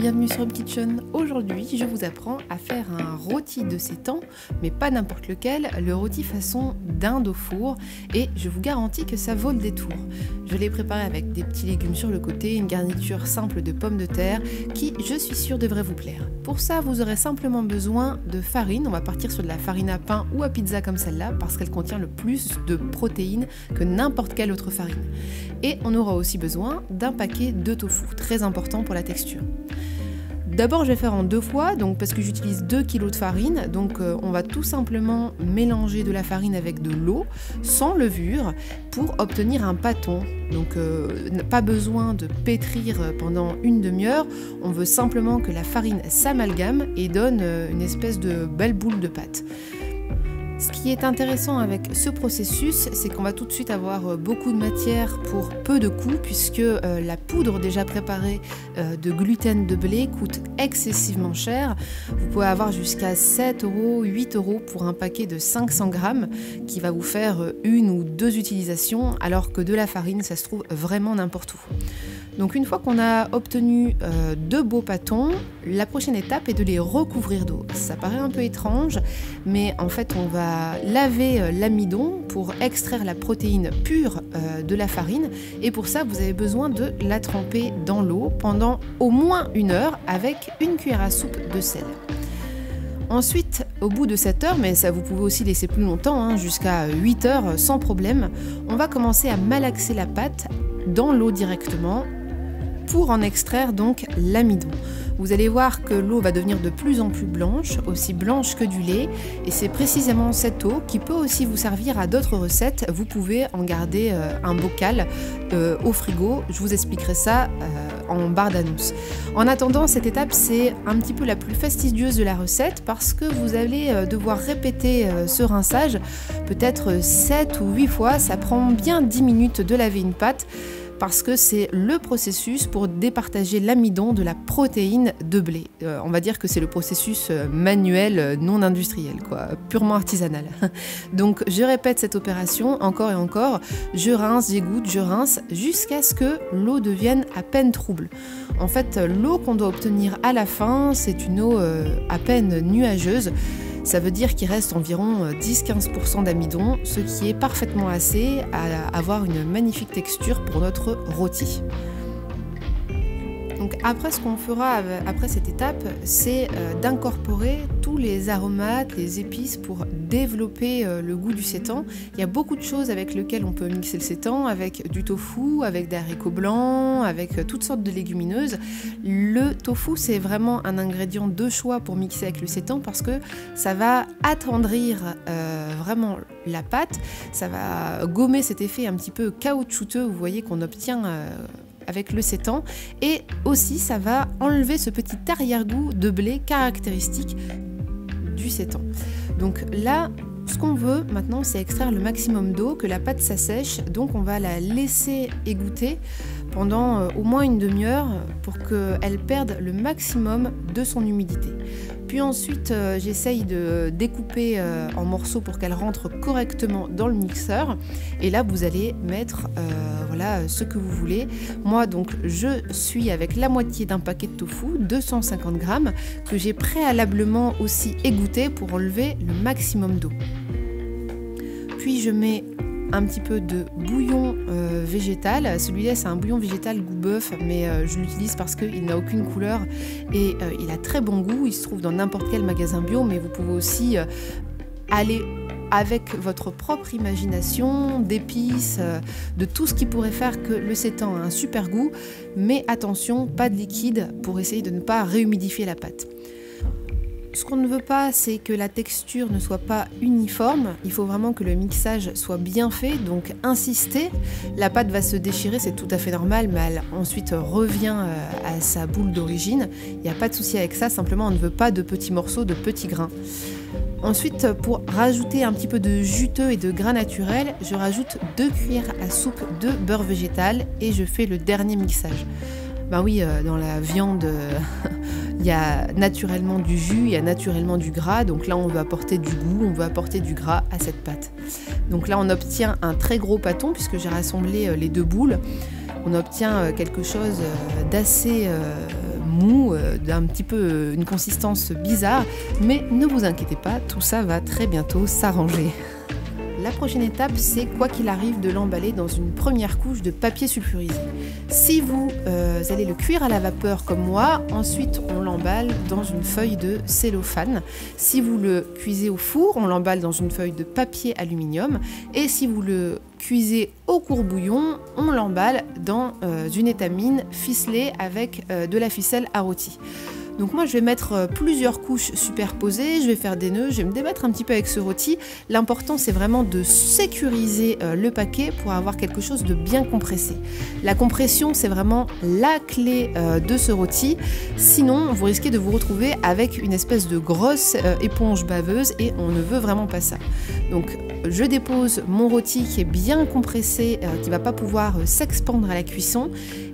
bienvenue sur Home Kitchen. Aujourd'hui, je vous apprends à faire un rôti de sétan, mais pas n'importe lequel, le rôti façon dinde au four, et je vous garantis que ça vaut le détour. Je l'ai préparé avec des petits légumes sur le côté, une garniture simple de pommes de terre, qui, je suis sûre, devrait vous plaire. Pour ça, vous aurez simplement besoin de farine. On va partir sur de la farine à pain ou à pizza comme celle-là, parce qu'elle contient le plus de protéines que n'importe quelle autre farine. Et on aura aussi besoin d'un paquet de tofu, très important pour la texture. D'abord, je vais faire en deux fois, donc parce que j'utilise 2 kg de farine, donc on va tout simplement mélanger de la farine avec de l'eau, sans levure, pour obtenir un pâton. Donc pas besoin de pétrir pendant une demi-heure, on veut simplement que la farine s'amalgame et donne une espèce de belle boule de pâte. Ce qui est intéressant avec ce processus, c'est qu'on va tout de suite avoir beaucoup de matière pour peu de coûts, puisque la poudre déjà préparée de gluten de blé coûte excessivement cher. Vous pouvez avoir jusqu'à 7 €, 8 € pour un paquet de 500 grammes qui va vous faire une ou deux utilisations, alors que de la farine, ça se trouve vraiment n'importe où. Donc une fois qu'on a obtenu deux beaux pâtons, la prochaine étape est de les recouvrir d'eau. Ça paraît un peu étrange, mais en fait on va laver l'amidon pour extraire la protéine pure de la farine, et pour ça vous avez besoin de la tremper dans l'eau pendant au moins 1 heure avec une cuillère à soupe de sel. Ensuite, au bout de 7 heures, mais ça vous pouvez aussi laisser plus longtemps, jusqu'à 8 heures sans problème, on va commencer à malaxer la pâte dans l'eau directement pour en extraire donc l'amidon. Vous allez voir que l'eau va devenir de plus en plus blanche, aussi blanche que du lait, et c'est précisément cette eau qui peut aussi vous servir à d'autres recettes. Vous pouvez en garder un bocal au frigo, je vous expliquerai ça en barre d'annonce. En attendant, cette étape c'est un petit peu la plus fastidieuse de la recette, parce que vous allez devoir répéter ce rinçage peut-être 7 ou 8 fois, ça prend bien 10 minutes de laver une pâte, parce que c'est le processus pour départager l'amidon de la protéine de blé. On va dire que c'est le processus manuel, non industriel, quoi, purement artisanal. Donc je répète cette opération encore et encore, je rince, j'égoutte, je rince, jusqu'à ce que l'eau devienne à peine trouble. En fait, l'eau qu'on doit obtenir à la fin, c'est une eau à peine nuageuse. Ça veut dire qu'il reste environ 10-15% d'amidon, ce qui est parfaitement assez à avoir une magnifique texture pour notre rôti. Donc après, ce qu'on fera après cette étape, c'est d'incorporer tous les aromates, les épices pour développer le goût du sétan. Il y a beaucoup de choses avec lesquelles on peut mixer le sétan, avec du tofu, avec des haricots blancs, avec toutes sortes de légumineuses. Le tofu, c'est vraiment un ingrédient de choix pour mixer avec le sétan, parce que ça va attendrir vraiment la pâte, ça va gommer cet effet un petit peu caoutchouteux, vous voyez, qu'on obtient avec le sétan, et aussi ça va enlever ce petit arrière-goût de blé caractéristique du sétan. Donc là, ce qu'on veut maintenant, c'est extraire le maximum d'eau, que la pâte s'assèche, donc on va la laisser égoutter pendant au moins une demi-heure pour qu'elle perde le maximum de son humidité. Puis ensuite, j'essaye de découper en morceaux pour qu'elle rentre correctement dans le mixeur. Et là, vous allez mettre voilà, ce que vous voulez. Moi, donc, je suis avec la moitié d'un paquet de tofu, 250 grammes, que j'ai préalablement aussi égoutté pour enlever le maximum d'eau. Puis, je mets un petit peu de bouillon végétal. Celui-là, c'est un bouillon végétal goût bœuf, mais je l'utilise parce qu'il n'a aucune couleur et il a très bon goût. Il se trouve dans n'importe quel magasin bio, mais vous pouvez aussi aller avec votre propre imagination d'épices, de tout ce qui pourrait faire que le sétan a un super goût, mais attention, pas de liquide pour essayer de ne pas réhumidifier la pâte. Ce qu'on ne veut pas, c'est que la texture ne soit pas uniforme. Il faut vraiment que le mixage soit bien fait, donc insistez. La pâte va se déchirer, c'est tout à fait normal, mais elle ensuite revient à sa boule d'origine. Il n'y a pas de souci avec ça, simplement on ne veut pas de petits morceaux, de petits grains. Ensuite, pour rajouter un petit peu de juteux et de gras naturel, je rajoute 2 cuillères à soupe de beurre végétal et je fais le dernier mixage. Ben oui, dans la viande, il y a naturellement du jus, il y a naturellement du gras, donc là on veut apporter du goût, on veut apporter du gras à cette pâte. Donc là on obtient un très gros pâton puisque j'ai rassemblé les deux boules. On obtient quelque chose d'assez mou, d'un petit peu une consistance bizarre, mais ne vous inquiétez pas, tout ça va très bientôt s'arranger. La prochaine étape, c'est quoi qu'il arrive de l'emballer dans une première couche de papier sulfurisé. Si vous allez le cuire à la vapeur comme moi, ensuite on l'emballe dans une feuille de cellophane. Si vous le cuisez au four, on l'emballe dans une feuille de papier aluminium. Et si vous le cuisez au court-bouillon, on l'emballe dans une étamine ficelée avec de la ficelle à rôti. Donc moi je vais mettre plusieurs couches superposées, je vais faire des nœuds, je vais me débattre un petit peu avec ce rôti. L'important c'est vraiment de sécuriser le paquet pour avoir quelque chose de bien compressé. La compression c'est vraiment la clé de ce rôti, sinon vous risquez de vous retrouver avec une espèce de grosse éponge baveuse et on ne veut vraiment pas ça. Donc je dépose mon rôti qui est bien compressé, qui ne va pas pouvoir s'expandre à la cuisson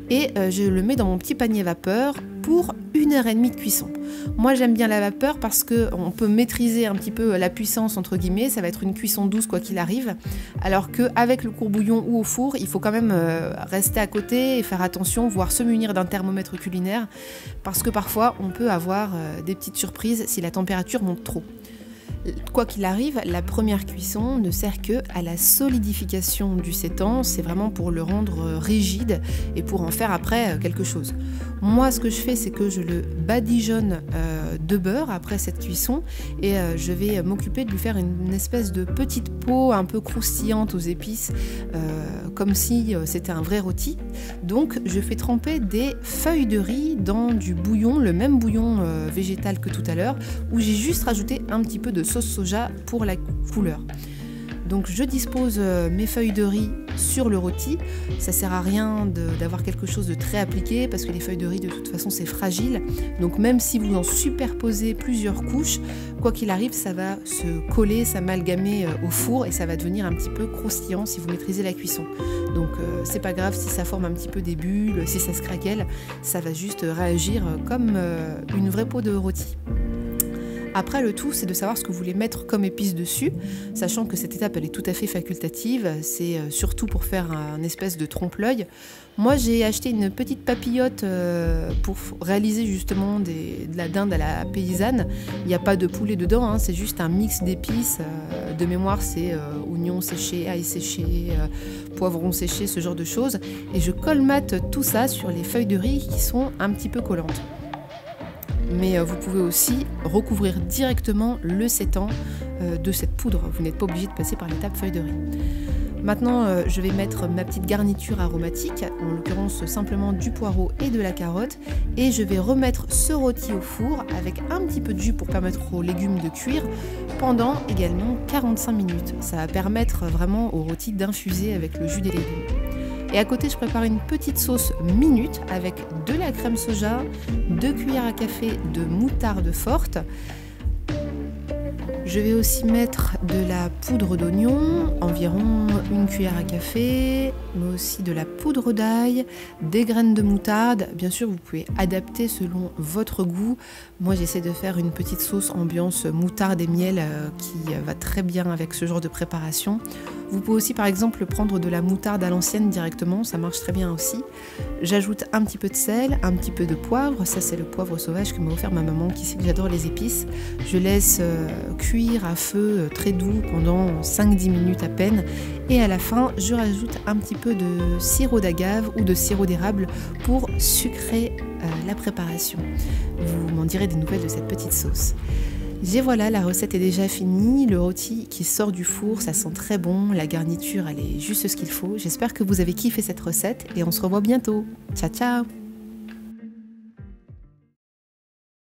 et je le mets dans mon petit panier vapeur pour 1h30 de cuisson. Moi j'aime bien la vapeur parce qu'on peut maîtriser un petit peu la puissance entre guillemets, ça va être une cuisson douce quoi qu'il arrive, alors qu'avec le court-bouillon ou au four, il faut quand même rester à côté et faire attention, voire se munir d'un thermomètre culinaire, parce que parfois on peut avoir des petites surprises si la température monte trop. Quoi qu'il arrive, la première cuisson ne sert que à la solidification du sétan, c'est vraiment pour le rendre rigide et pour en faire après quelque chose. Moi ce que je fais c'est que je le badigeonne de beurre après cette cuisson et je vais m'occuper de lui faire une espèce de petite peau un peu croustillante aux épices comme si c'était un vrai rôti. Donc je fais tremper des feuilles de riz dans du bouillon, le même bouillon végétal que tout à l'heure, où j'ai juste rajouté un petit peu de sauce soja pour la couleur. Donc je dispose mes feuilles de riz sur le rôti. Ça sert à rien d'avoir quelque chose de très appliqué parce que les feuilles de riz de toute façon c'est fragile. Donc même si vous en superposez plusieurs couches, quoi qu'il arrive ça va se coller, s'amalgamer au four et ça va devenir un petit peu croustillant si vous maîtrisez la cuisson. Donc c'est pas grave si ça forme un petit peu des bulles, si ça se craquelle, ça va juste réagir comme une vraie peau de rôti. Après, le tout, c'est de savoir ce que vous voulez mettre comme épices dessus, sachant que cette étape, elle est tout à fait facultative. C'est surtout pour faire un espèce de trompe-l'œil. Moi, j'ai acheté une petite papillote pour réaliser justement de la dinde à la paysanne. Il n'y a pas de poulet dedans, hein, c'est juste un mix d'épices. De mémoire, c'est oignons séchés, ail séché, poivrons séchés, ce genre de choses. Et je colmate tout ça sur les feuilles de riz qui sont un petit peu collantes. Mais vous pouvez aussi recouvrir directement le sétan de cette poudre. Vous n'êtes pas obligé de passer par l'étape feuille de riz. Maintenant, je vais mettre ma petite garniture aromatique, en l'occurrence simplement du poireau et de la carotte. Et je vais remettre ce rôti au four avec un petit peu de jus pour permettre aux légumes de cuire pendant également 45 minutes. Ça va permettre vraiment au rôti d'infuser avec le jus des légumes. Et à côté, je prépare une petite sauce minute avec de la crème soja, 2 cuillères à café de moutarde forte. Je vais aussi mettre de la poudre d'oignon, environ 1 cuillère à café, mais aussi de la poudre d'ail, des graines de moutarde. Bien sûr, vous pouvez adapter selon votre goût. Moi, j'essaie de faire une petite sauce ambiance moutarde et miel qui va très bien avec ce genre de préparation. Vous pouvez aussi, par exemple, prendre de la moutarde à l'ancienne directement, ça marche très bien aussi. J'ajoute un petit peu de sel, un petit peu de poivre. Ça, c'est le poivre sauvage que m'a offert ma maman qui sait que j'adore les épices. Je laisse cuire à feu très doux pendant 5-10 minutes à peine. Et à la fin, je rajoute un petit peu de sirop d'agave ou de sirop d'érable pour sucrer la préparation. Vous m'en direz des nouvelles de cette petite sauce. Et voilà, la recette est déjà finie, le rôti qui sort du four, ça sent très bon, la garniture elle est juste ce qu'il faut. J'espère que vous avez kiffé cette recette et on se revoit bientôt. Ciao ciao!